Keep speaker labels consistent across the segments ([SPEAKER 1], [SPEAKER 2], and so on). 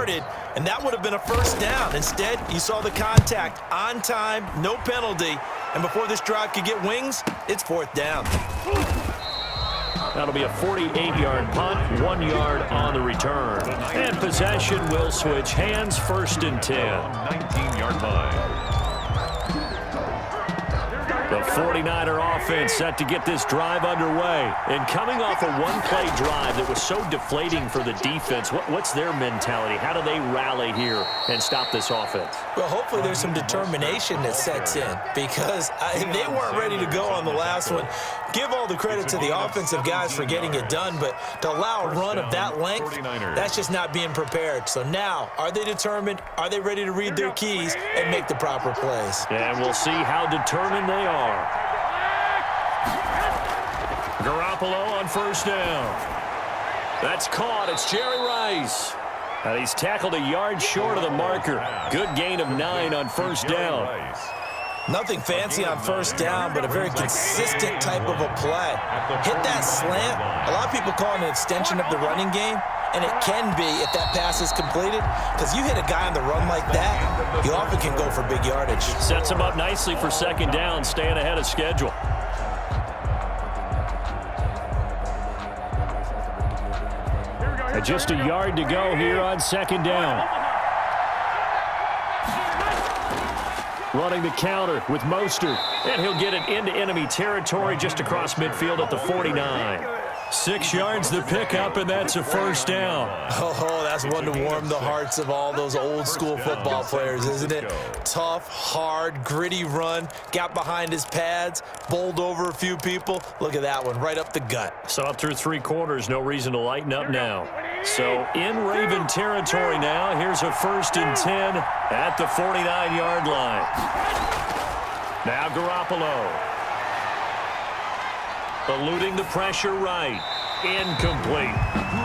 [SPEAKER 1] started, and that would have been a first down. Instead, you saw the contact on time, no penalty, and before this drive could get wings, it's fourth down.
[SPEAKER 2] That'll be a 48-yard punt, 1 yard on the return. And possession will switch hands, first and 10.
[SPEAKER 3] 19-yard line.
[SPEAKER 2] The 49er offense set to get this drive underway. And coming off a one-play drive that was so deflating for the defense, what's their mentality? How do they rally here and stop this offense?
[SPEAKER 1] Well, hopefully there's some determination that sets in because they weren't ready to go on the last one. Give all the credit to the offensive guys for getting it done, but to allow a run of that length, that's just not being prepared. So now, are they determined? Are they ready to read their keys and make the proper plays?
[SPEAKER 2] And we'll see how determined they are. Garoppolo on first down. That's caught. It's Jerry Rice. And he's tackled a yard short of the marker. Good gain of 9 on first down.
[SPEAKER 1] Nothing fancy on first down, but a very consistent type of a play. Hit that slant. A lot of people call it an extension of the running game, and it can be if that pass is completed, because you hit a guy on the run like that, you often can go for big yardage.
[SPEAKER 2] Sets him up nicely for second down, staying ahead of schedule. And just a yard to go here on second down. Running the counter with Mostert. And he'll get it into enemy territory just across midfield at the 49. 6 yards the pickup, and that's a first down.
[SPEAKER 1] Oh, that's one to warm the hearts of all those old school football players, isn't it? Tough, hard, gritty run. Got behind his pads, bowled over a few people. Look at that one, right up the gut.
[SPEAKER 2] So up through 3 quarters, no reason to lighten up now. So in Raven territory now, here's a first and 10 at the 49-yard line. Now Garoppolo. Eluding the pressure right. Incomplete.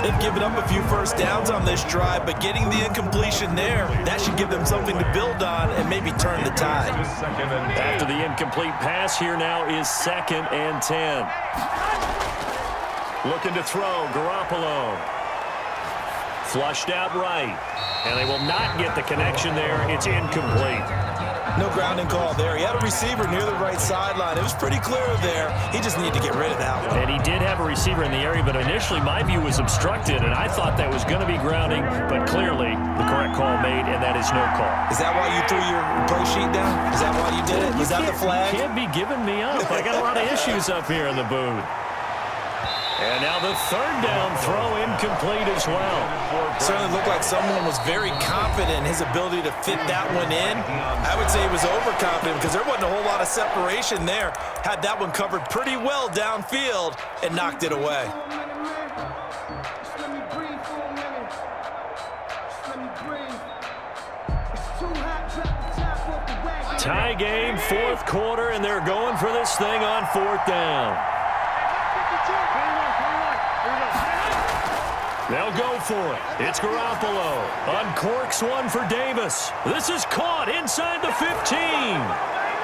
[SPEAKER 1] They've given up a few first downs on this drive, but getting the incompletion there, that should give them something to build on and maybe turn the tide.
[SPEAKER 2] After the incomplete pass, here now is second and 10. Looking to throw, Garoppolo. Flushed out right. And they will not get the connection there. It's incomplete.
[SPEAKER 1] No grounding call there. He had a receiver near the right sideline. It was pretty clear there. He just needed to get rid of that one.
[SPEAKER 2] And he did have a receiver in the area, but initially my view was obstructed, and I thought that was going to be grounding, but clearly the correct call made, and that is no call.
[SPEAKER 1] Is that why you threw your play sheet down? Is that why you did it? Was that the flag?
[SPEAKER 2] You can't be giving me up. I got a lot of issues up here in the booth. And now the third down throw incomplete as well.
[SPEAKER 1] Certainly looked like someone was very confident in his ability to fit that one in. I would say he was overconfident because there wasn't a whole lot of separation there. Had that one covered pretty well downfield and knocked it away.
[SPEAKER 2] Tie game, fourth quarter, and they're going for this thing on fourth down. They'll go for it. It's Garoppolo. Uncorks one for Davis. This is caught inside the 15.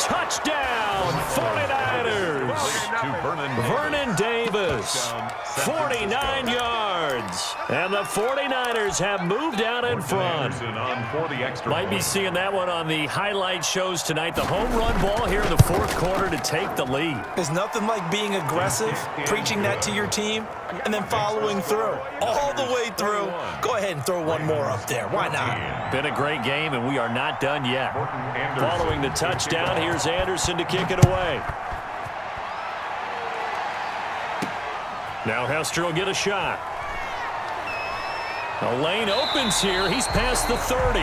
[SPEAKER 2] Touchdown, 49ers. Vernon Davis, 49 yards. And the 49ers have moved out in front. Might be seeing that one on the highlight shows tonight. The home run ball here in the fourth quarter to take the lead.
[SPEAKER 1] There's nothing like being aggressive, preaching that to your team, and then following through. All the way through. Go ahead and throw one more up there. Why not?
[SPEAKER 2] Been a great game, and we are not done yet. Following the touchdown, here's Anderson to kick it away. Now Hester will get a shot. A lane opens here. He's past the 30.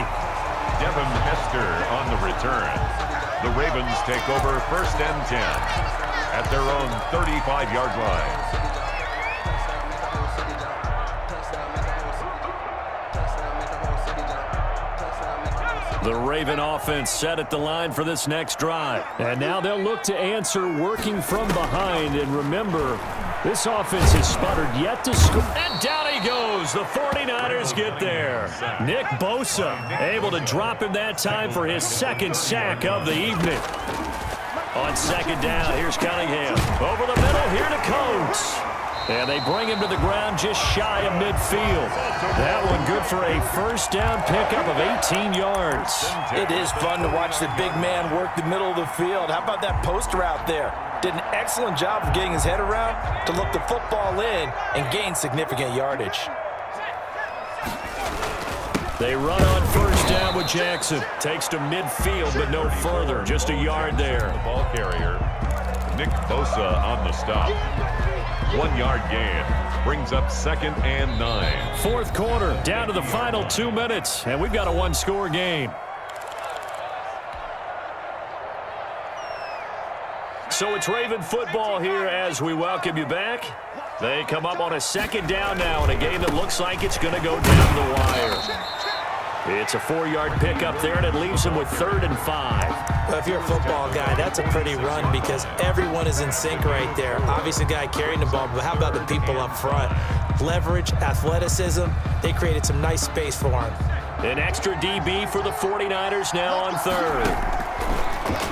[SPEAKER 3] Devin Hester on the return. The Ravens take over first and 10 at their own 35-yard line.
[SPEAKER 2] The Raven offense set at the line for this next drive. And now they'll look to answer working from behind. And remember, this offense has sputtered yet to score. And down he goes. The 49ers get there. Nick Bosa able to drop him that time for his second sack of the evening. On second down, here's Cunningham. Over the middle, here to Coates. And they bring him to the ground just shy of midfield. That one good for a first down pickup of 18 yards.
[SPEAKER 1] It is fun to watch the big man work the middle of the field. How about that post route there? Did an excellent job of getting his head around to look the football in and gain significant yardage.
[SPEAKER 2] They run on first down with Jackson. Takes to midfield, but no further. Just a yard there.
[SPEAKER 3] The ball carrier, Nick Bosa on the stop. 1 yard gain. Brings up 2nd and 9.
[SPEAKER 2] Fourth quarter, down to the final 2 minutes, and we've got a one-score game. So it's Raven football here as we welcome you back. They come up on a second down now in a game that looks like it's going to go down the wire. It's a 4-yard pickup there, and it leaves them with 3rd and 5.
[SPEAKER 1] Well, if you're a football guy, that's a pretty run because everyone is in sync right there. Obviously, the guy carrying the ball, but how about the people up front? Leverage, athleticism, they created some nice space for him.
[SPEAKER 2] An extra DB for the 49ers now on 3rd.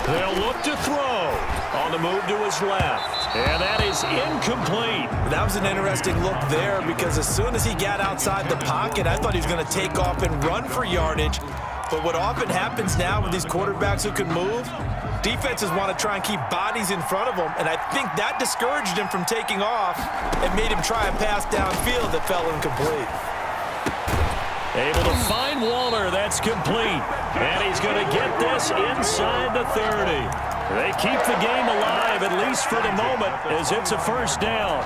[SPEAKER 2] They'll look to throw on the move to his left, and that is incomplete.
[SPEAKER 1] That was an interesting look there because as soon as he got outside the pocket, I thought he was going to take off and run for yardage. But what often happens now with these quarterbacks who can move, defenses want to try and keep bodies in front of them, and I think that discouraged him from taking off and made him try a pass downfield that fell incomplete.
[SPEAKER 2] Able to find Waller. That's complete. And he's going to get this inside the 30. They keep the game alive, at least for the moment, as it's a first down.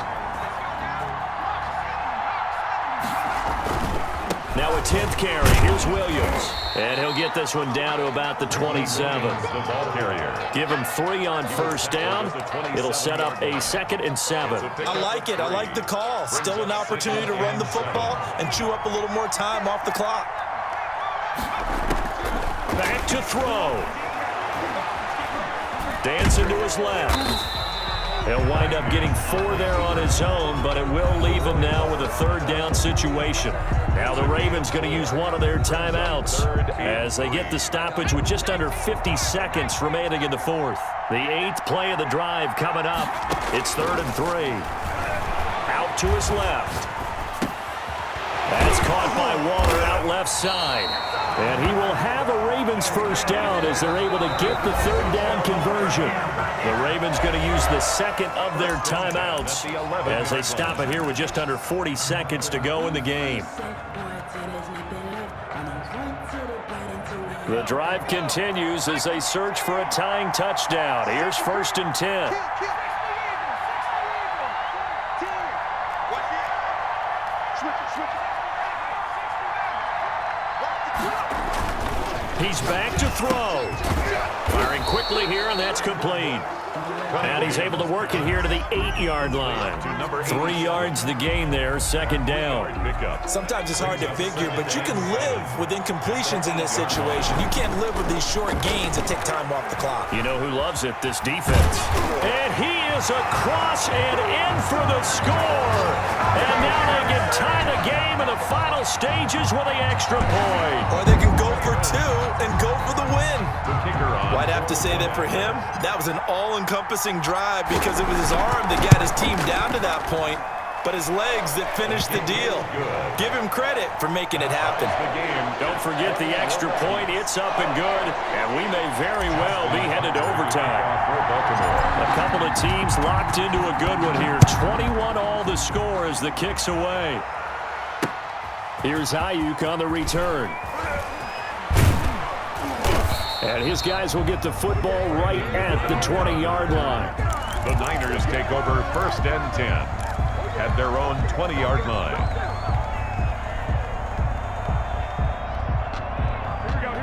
[SPEAKER 2] Now a 10th carry. Here's Williams. And he'll get this one down to about the 27. Give him 3 on first down. It'll set up a 2nd and 7.
[SPEAKER 1] I like it. I like the call. Still an opportunity to run the football and chew up a little more time off the clock.
[SPEAKER 2] Back to throw. Dancing to his left. He'll wind up getting 4 there on his own, but it will leave him now with a 3rd down situation. Now the Ravens going to use one of their timeouts as they get the stoppage with just under 50 seconds remaining in the 4th. The 8th play of the drive coming up. It's 3rd and 3. Out to his left. That's caught by Waller out left side. And he will have a Ravens first down as they're able to get the 3rd down conversion. The Ravens going to use the 2nd of their timeouts as they stop it here with just under 40 seconds to go in the game. The drive continues as they search for a tying touchdown. Here's 1st and 10. He's back to throw. Firing quickly here, and that's complete. And he's able to work it here to the 8-yard line. 3 yards the gain there, 2nd down.
[SPEAKER 1] Sometimes it's hard to figure, but you can live with incompletions in this situation. You can't live with these short gains that take time off the clock.
[SPEAKER 2] You know who loves it? This defense. And he is across and in for the score. And now they can tie the game in the final stages with the extra point.
[SPEAKER 1] Or they can go for 2 and go for the win. Well, I'd have to say that for him, that was an all-encompassing drive because it was his arm that got his team down to that point, but his legs that finished the deal. Give him credit for making it happen.
[SPEAKER 2] Don't forget the extra point. It's up and good, and we may very well be headed to overtime. A couple of teams locked into a good one here. 21 all the score as the kick's away. Here's Ayuk on the return. And his guys will get the football right at the 20-yard line.
[SPEAKER 3] The Niners take over 1st and 10 at their own 20-yard line.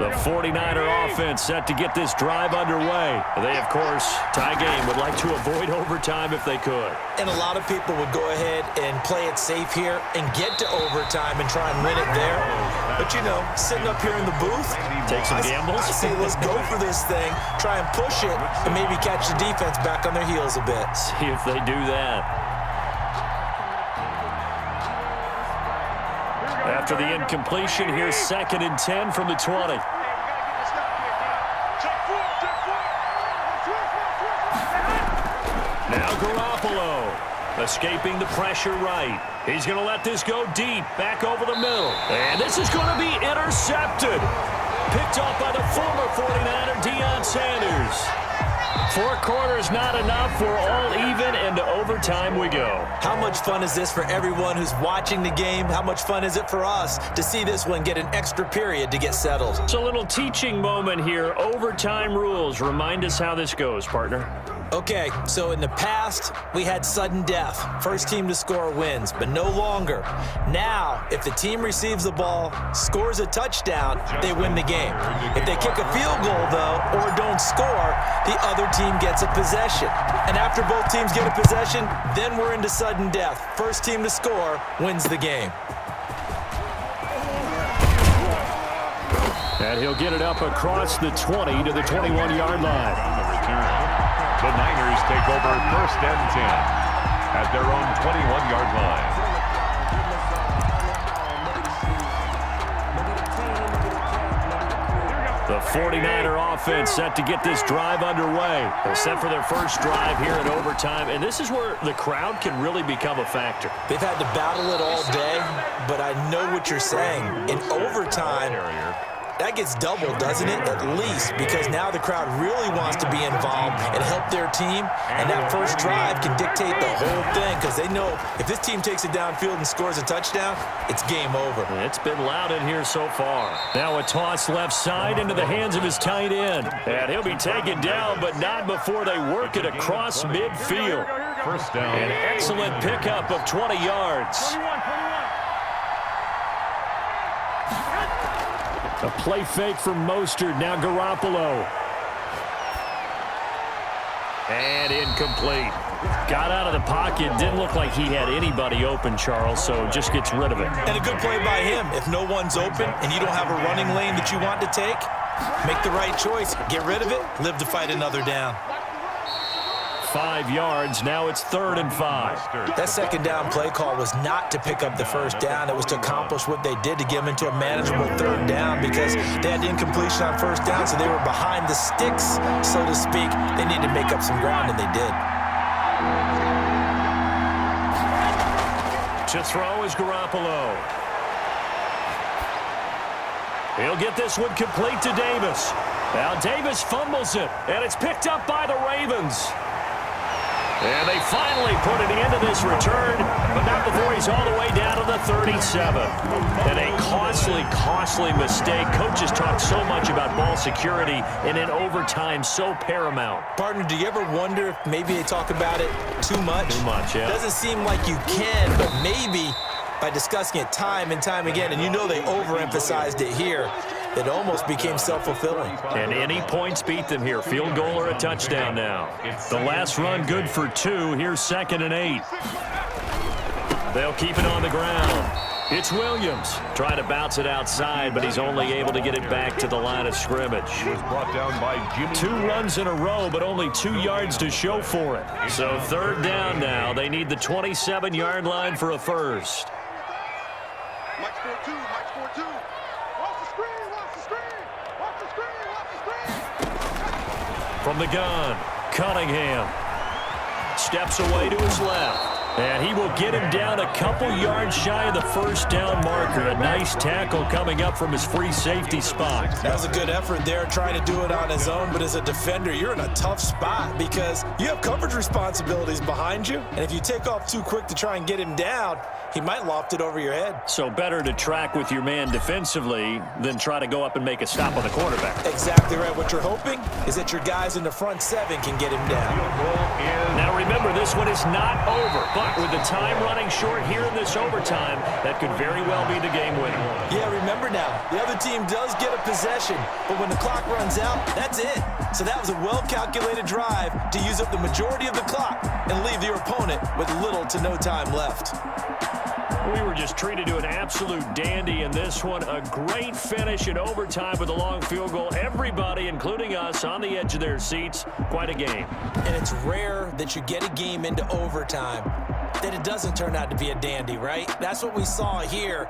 [SPEAKER 2] The 49er offense set to get this drive underway. They, of course, tie game, would like to avoid overtime if they could.
[SPEAKER 1] And a lot of people would go ahead and play it safe here and get to overtime and try and win it there. But, you know, sitting up here in the booth,
[SPEAKER 2] take some gambles.
[SPEAKER 1] I say let's go for this thing, try and push it, and maybe catch the defense back on their heels a bit.
[SPEAKER 2] See if they do that. After the incompletion, here's 2nd and 10 from the 20. Now Garoppolo. Escaping the pressure right. He's going to let this go deep, back over the middle. And this is going to be intercepted. Picked off by the former 49er, Deion Sanders. 4 quarters not enough. We're all even, and to overtime we go.
[SPEAKER 1] How much fun is this for everyone who's watching the game? How much fun is it for us to see this one get an extra period to get settled?
[SPEAKER 2] It's a little teaching moment here. Overtime rules. Remind us how this goes, partner.
[SPEAKER 1] Okay, so in the past, we had sudden death. First team to score wins, but no longer. Now, if the team receives the ball, scores a touchdown, they win the game. If they kick a field goal, though, or don't score, the other team gets a possession. And after both teams get a possession, then we're into sudden death. First team to score wins the game.
[SPEAKER 2] And he'll get it up across the 20 to the 21-yard line.
[SPEAKER 3] On the return. The Niners take over first and 10 at their own 21-yard line.
[SPEAKER 2] The 49er offense set to get this drive underway. They're set for their first drive here in overtime, and this is where the crowd can really become a factor.
[SPEAKER 1] They've had to battle it all day, but I know what you're saying. In overtime, that gets doubled, doesn't it? At least, because now the crowd really wants to be involved and help their team, and that first drive can dictate the whole thing because they know if this team takes it downfield and scores a touchdown, it's game over.
[SPEAKER 2] It's been loud in here so far. Now a toss left side into the hands of his tight end. And he'll be taken down, but not before they work it across midfield.
[SPEAKER 3] First down.
[SPEAKER 2] An excellent pickup of 20 yards. A play fake from Mostert, now Garoppolo. And incomplete. Got out of the pocket, didn't look like he had anybody open, Charles, so just gets rid of it.
[SPEAKER 1] And a good play by him. If no one's open and you don't have a running lane that you want to take, make the right choice. Get rid of it, live to fight another down.
[SPEAKER 2] 5 yards, now it's 3rd and 5.
[SPEAKER 1] That second down play call was not to pick up the first down. It was to accomplish what they did to get them into a manageable 3rd down because they had incompletion on first down, so they were behind the sticks, so to speak. They needed to make up some ground, and they did.
[SPEAKER 2] To throw is Garoppolo. He'll get this one complete to Davis. Now Davis fumbles it, and it's picked up by the Ravens. And they finally put an end to this return, but not before he's all the way down to the 37. And a costly mistake. Coaches talk so much about ball security, and in overtime, so paramount.
[SPEAKER 1] Partner, do you ever wonder if maybe they talk about it too much?
[SPEAKER 2] Too much, yeah.
[SPEAKER 1] Doesn't seem like you can, but maybe by discussing it time and time again, and you know they overemphasized it here, it almost became self-fulfilling.
[SPEAKER 2] And any points beat them here. Field goal or a touchdown now. The last run good for 2. Here's 2nd and 8. They'll keep it on the ground. It's Williams trying to bounce it outside, but he's only able to get it back to the line of scrimmage.
[SPEAKER 3] He was brought down by Jimmy.
[SPEAKER 2] 2 runs in a row, but only 2 yards to show for it. So 3rd down now. They need the 27-yard line for a first.
[SPEAKER 4] Mike score 2. Mike score 2. Watch the screen. Watch the screen. Watch the screen. Watch the screen.
[SPEAKER 2] From the gun, Cunningham steps away to his left. And he will get him down a couple yards shy of the first down marker. A nice tackle coming up from his free safety spot.
[SPEAKER 1] That was a good effort there trying to do it on his own, but as a defender, you're in a tough spot because you have coverage responsibilities behind you, and if you take off too quick to try and get him down, he might loft it over your head.
[SPEAKER 2] So better to track with your man defensively than try to go up and make a stop on the quarterback.
[SPEAKER 1] Exactly right. What you're hoping is that your guys in the front 7 can get him down.
[SPEAKER 2] Now remember, this one is not over, but with the time running short here in this overtime, that could very well be the game winner.
[SPEAKER 1] Yeah, remember now, the other team does get a possession, but when the clock runs out, that's it. So that was a well-calculated drive to use up the majority of the clock and leave your opponent with little to no time left.
[SPEAKER 2] We were just treated to an absolute dandy in this one. A great finish in overtime with a long field goal. Everybody, including us, on the edge of their seats. Quite a game.
[SPEAKER 1] And it's rare that you get a game into overtime then it doesn't turn out to be a dandy, right? That's what we saw here,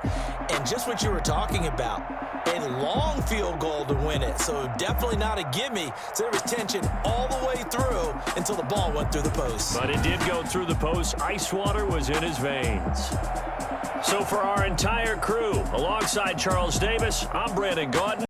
[SPEAKER 1] and just what you were talking about. A long field goal to win it, so definitely not a gimme. So there was tension all the way through until the ball went through the post.
[SPEAKER 2] But it did go through the post. Ice water was in his veins. So for our entire crew, alongside Charles Davis, I'm Brandon Gaudin.